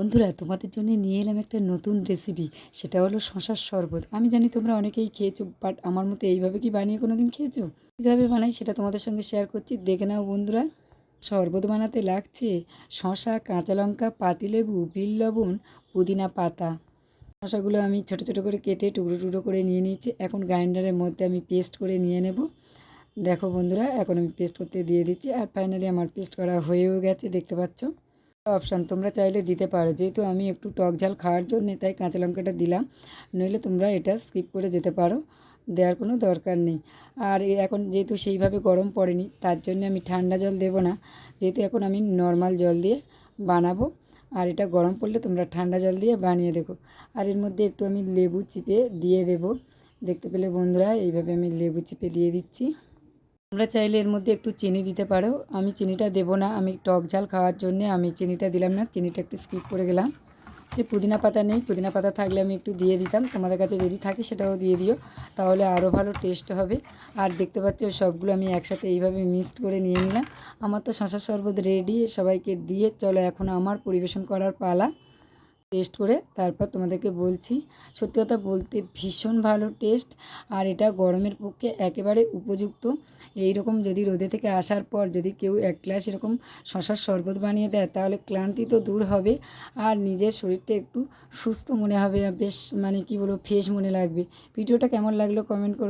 বন্ধুরা, তোমাদের জন্য নিয়ে এলাম একটা নতুন রেসিপি। সেটা হলো শশার শরবত। আমি জানি তোমরা অনেকেই খেয়েছো, বাট আমার মতো এইভাবে কি বানিয়ে কোনো দিন খেয়েছো? কীভাবে বানাই সেটা তোমাদের সঙ্গে শেয়ার করছি, দেখে নাও বন্ধুরা। শরবত বানাতে লাগছে শশা, কাঁচা লঙ্কা, পাতিলেবু, বিট লবণ, পুদিনা পাতা। শশাগুলো আমি ছোট ছোট করে কেটে টুকরো টুকরো করে নিয়ে নিয়েছি। এখন গ্রাইন্ডারের মধ্যে আমি পেস্ট করে নিয়ে নেব। দেখো বন্ধুরা, এখন আমি পেস্ট করতে দিয়ে দিচ্ছি। আর ফাইনালি আমার পেস্ট করা হয়েও গেছে, দেখতে পাচ্ছ। অপশান তোমরা চাইলে দিতে পারো, যেহেতু আমি একটু টক ঝাল খাওয়ার জন্য তাই কাঁচা লঙ্কাটা দিলাম। নইলে তোমরা এটা স্কিপ করে যেতে পারো, দেওয়ার কোনো দরকার নেই। আর এখন যেহেতু সেইভাবে গরম পড়েনি, তার জন্য আমি ঠান্ডা জল দেব না, যেহেতু এখন আমি নর্মাল জল দিয়ে বানাবো। আর এটা গরম পড়লে তোমরা ঠান্ডা জল দিয়ে বানিয়ে দেবো। আর এর মধ্যে একটু আমি লেবু চিপে দিয়ে দেবো। দেখতে পেলে বন্ধুরা, এইভাবে আমি লেবু চিপে দিয়ে দিচ্ছি। তোমরা চাইলে এর মধ্যে একটু চিনি দিতে পারো, আমি চিনিটা দেবো না। আমি টক ঝাল খাওয়ার জন্যে আমি চিনিটা দিলাম না, চিনিটা একটু স্কিপ করে গেলাম। যে পুদিনা পাতা নেই, পুদিনা পাতা থাকলে আমি একটু দিয়ে দিতাম। তোমাদের কাছে যদি থাকে সেটাও দিয়ে দিও, তাহলে আরও ভালো টেস্ট হবে। আর দেখতে পাচ্ছ সবগুলো আমি একসাথে এইভাবে মিক্সড করে নিয়ে নিলাম। আমার তো শশার শরবত রেডি, সবাইকে দিয়ে চলো এখন আমার পরিবেশন করার পালা। টেস্ট করে তারপর তোমাদেরকে বলছি। সত্যি কথা বলতে ভীষণ ভালো টেস্ট। আর এটা গরমের পক্ষে একেবারে উপযুক্ত। এই রকম যদি রোদে থেকে আসার পর যদি কেউ এক গ্লাস এরকম শশার শরবত বানিয়ে দেয়, তাহলে ক্লান্তি তো দূর হবে, আর নিজের শরীরটা একটু সুস্থ মনে হবে, বেশ মানে কি বলবো, ফ্রেশ মনে লাগবে। ভিডিওটা কেমন লাগলো কমেন্ট করো।